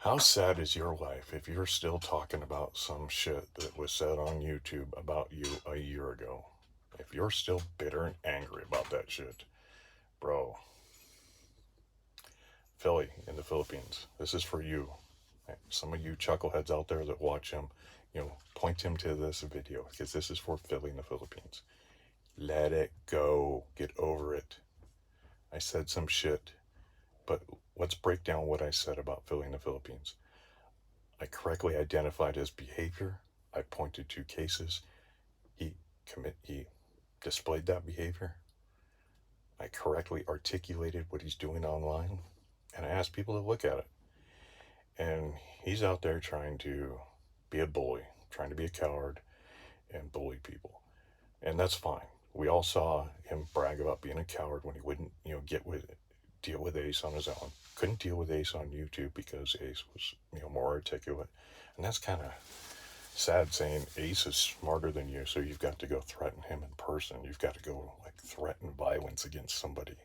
How sad is your life if you're still talking about some shit that was said on YouTube about you a year ago? If you're still bitter and angry about that shit, bro, Philly in the Philippines, this is for you. Some of you chuckleheads out there that watch him, point him to this video because this is for Philly in the Philippines. Let it go. Get over it. I said some shit, but let's break down what I said about Philly in the Philippines. I correctly identified his behavior. I pointed to cases. He displayed that behavior. I correctly articulated what he's doing online, and I asked people to look at it. And he's out there trying to be a bully, trying to be a coward and bully people. And that's fine. We all saw him brag about being a coward when he wouldn't, deal with Ace on his own. Couldn't deal with Ace on YouTube because Ace was, more articulate. And that's kind of sad, saying Ace is smarter than you, so you've got to go threaten him in person. You've got to go threaten violence against somebody.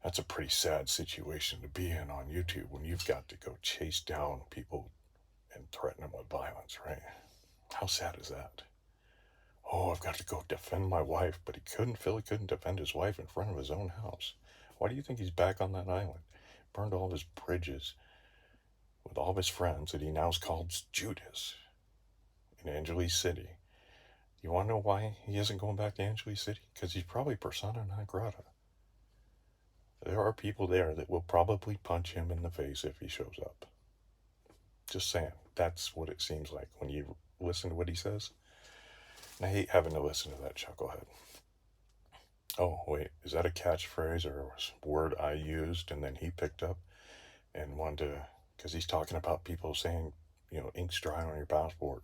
That's a pretty sad situation to be in on YouTube when you've got to go chase down people and threaten them with violence, right? How sad is that? Oh, I've got to go defend my wife, but Philly couldn't defend his wife in front of his own house. Why do you think he's back on that island? Burned all of his bridges with all of his friends that he now calls Judas in Angeles City. You want to know why he isn't going back to Angeles City? Because he's probably persona non grata. There are people there that will probably punch him in the face if he shows up. Just saying. That's what it seems like when you listen to what he says. And I hate having to listen to that chucklehead. Oh, wait, is that a catchphrase or a word I used and then he picked up and wanted to, because he's talking about people saying, ink's dry on your passport.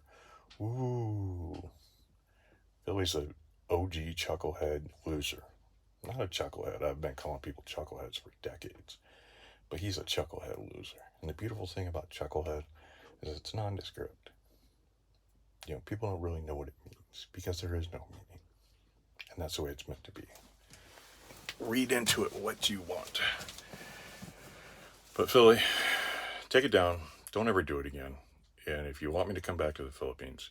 Ooh. Philly's a OG chucklehead loser. Not a chucklehead. I've been calling people chuckleheads for decades. But he's a chucklehead loser. And the beautiful thing about chucklehead is it's nondescript. People don't really know what it means because there is no meaning. And that's the way it's meant to be. Read into it what you want. But Philly, take it down. Don't ever do it again. And if you want me to come back to the Philippines,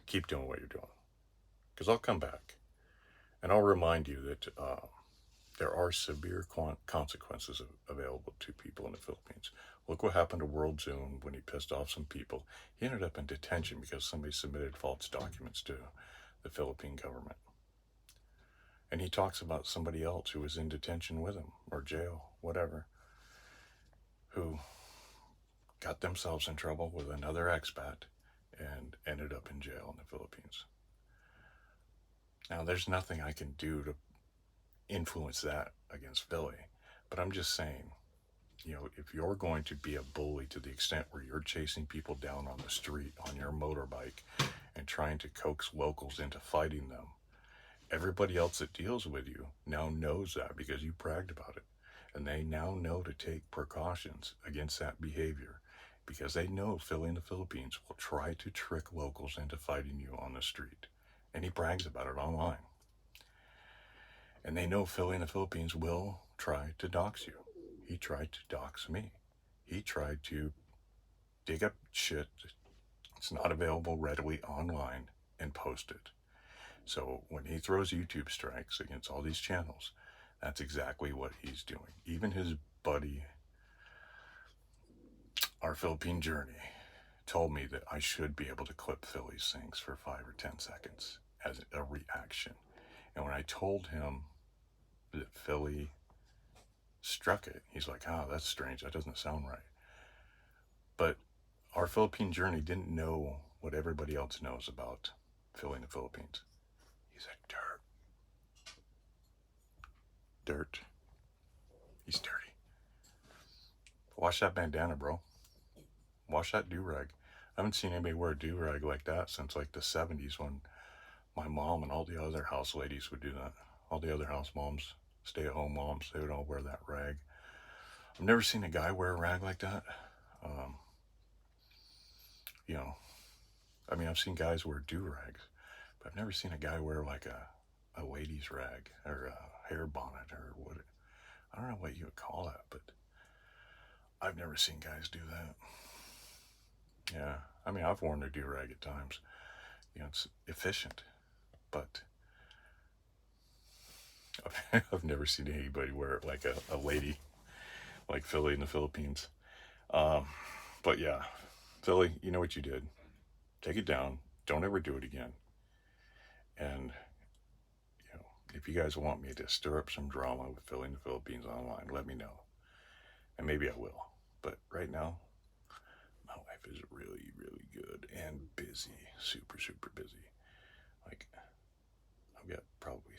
keep doing what you're doing. Because I'll come back. And I'll remind you that there are severe consequences available to people in the Philippines. Look what happened to World Zoom when he pissed off some people. He ended up in detention because somebody submitted false documents to the Philippine government. And he talks about somebody else who was in detention with him, or jail, whatever, who got themselves in trouble with another expat and ended up in jail in the Philippines. Now, there's nothing I can do to influence that against Philly, but I'm just saying, if you're going to be a bully to the extent where you're chasing people down on the street on your motorbike and trying to coax locals into fighting them, everybody else that deals with you now knows that because you bragged about it. And they now know to take precautions against that behavior because they know Philly in the Philippines will try to trick locals into fighting you on the street. And he brags about it online. And they know Philly in the Philippines will try to dox you. He tried to dox me. He tried to dig up shit that's not available readily online and post it. So when he throws YouTube strikes against all these channels, that's exactly what he's doing. Even his buddy, Our Philippine Journey, told me that I should be able to clip Philly's things for 5 or 10 seconds as a reaction. And when I told him that Philly struck it, he's like, that's strange. That doesn't sound right. But Our Philippine Journey didn't know what everybody else knows about Philly in the Philippines. He's a dirt. He's dirty. Wash that bandana, bro. Wash that do-rag. I haven't seen anybody wear a do-rag like that since like the 70s when my mom and all the other house ladies would do that. All the other house moms, stay-at-home moms, they would all wear that rag. I've never seen a guy wear a rag like that. I've seen guys wear do-rags, but I've never seen a guy wear like a lady's rag or a hair bonnet or what. I don't know what you would call that, but I've never seen guys do that. Yeah, I mean, I've worn a do-rag at times. You know, it's efficient, but I've never seen anybody wear it like a lady, like Philly in the Philippines. Um, but yeah, Philly, you know what you did. Take it down. Don't ever do it again. And, you know, if you guys want me to stir up some drama with Philly in the Philippines online, let me know. And maybe I will. But right now, my life is really, really good and busy. Super, super busy. Like, I've got probably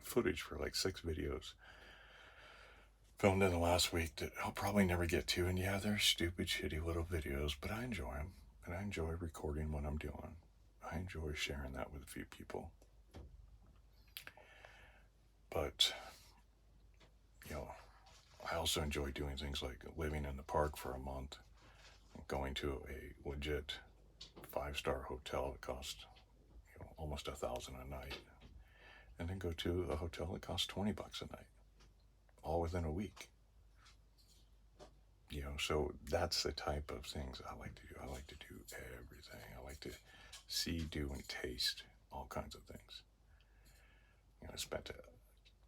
footage for like 6 videos filmed in the last week that I'll probably never get to. And yeah, they're stupid, shitty little videos, but I enjoy them. And I enjoy recording what I'm doing. I enjoy sharing that with a few people. But, you know, I also enjoy doing things like living in the park for a month, going to a legit 5-star hotel that costs, you know, almost $1,000 a night, and then go to a hotel that costs $20 a night, all within a week. You know, so that's the type of things I like to do. I like to do everything. I like to see, do, and taste all kinds of things. You know, I spent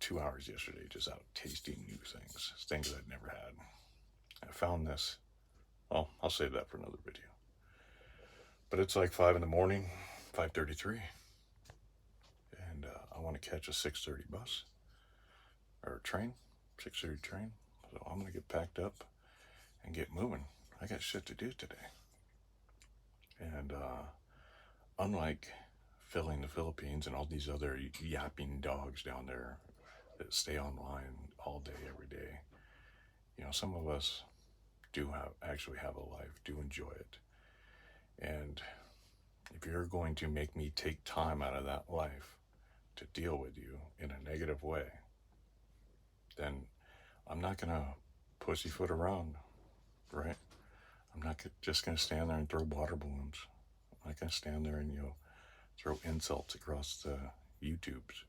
2 hours yesterday just out tasting new things I'd never had. I found this. Well, I'll save that for another video. But it's like 5 in the morning, 5:33, and I want to catch a 6:30 bus or train, 6:30 train. So I'm gonna get packed up and get moving. I got shit to do today. And unlike Philly in the Philippines and all these other yapping dogs down there that stay online all day, every day, you know, some of us do actually have a life, do enjoy it. And if you're going to make me take time out of that life to deal with you in a negative way, then I'm not gonna pussyfoot around, right? I'm not just gonna stand there and throw water balloons. I'm not gonna stand there and, you know, throw insults across the YouTubes.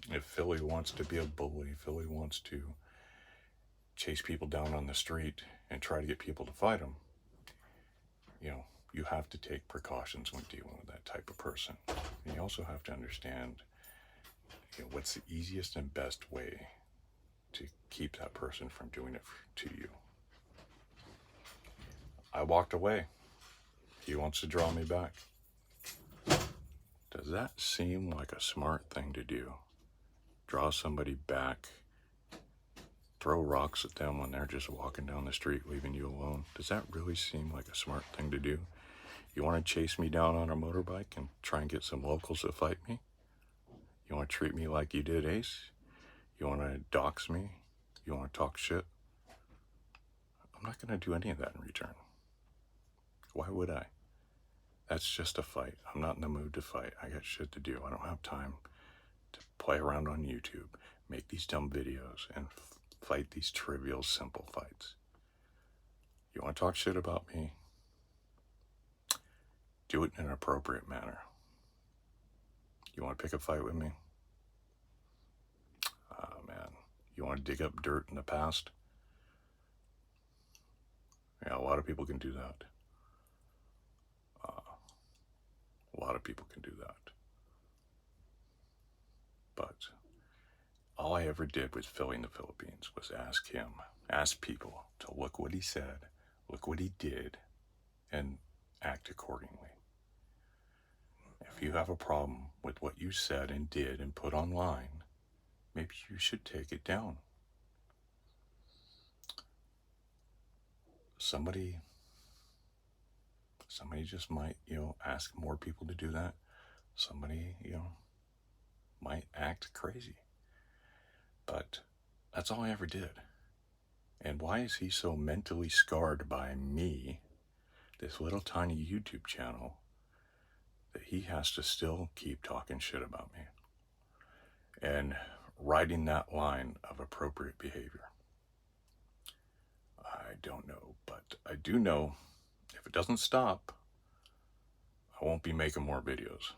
If Philly wants to be a bully, Philly wants to chase people down on the street and try to get people to fight them, you know, you have to take precautions when dealing with that type of person. And you also have to understand, you know, what's the easiest and best way to keep that person from doing it to you. I walked away. He wants to draw me back. Does that seem like a smart thing to do? Draw somebody back, throw rocks at them when they're just walking down the street, leaving you alone? Does that really seem like a smart thing to do? You want to chase me down on a motorbike and try and get some locals to fight me? You want to treat me like you did Ace? You want to dox me? You want to talk shit? I'm not going to do any of that in return. Why would I? That's just a fight. I'm not in the mood to fight. I got shit to do. I don't have time to play around on YouTube, make these dumb videos, and fight these trivial, simple fights. You want to talk shit about me? Do it in an appropriate manner. You want to pick a fight with me? Oh, man. You want to dig up dirt in the past? Yeah, a lot of people can do that. A lot of people can do that. But all I ever did with Philly in the Philippines was ask people to look what he said, look what he did, and act accordingly. If you have a problem with what you said and did and put online, maybe you should take it down. Somebody just might, you know, ask more people to do that. Somebody, you know, might act crazy. But that's all I ever did. And why is he so mentally scarred by me, this little tiny YouTube channel, that he has to still keep talking shit about me and riding that line of appropriate behavior? I don't know, but I do know if it doesn't stop, I won't be making more videos.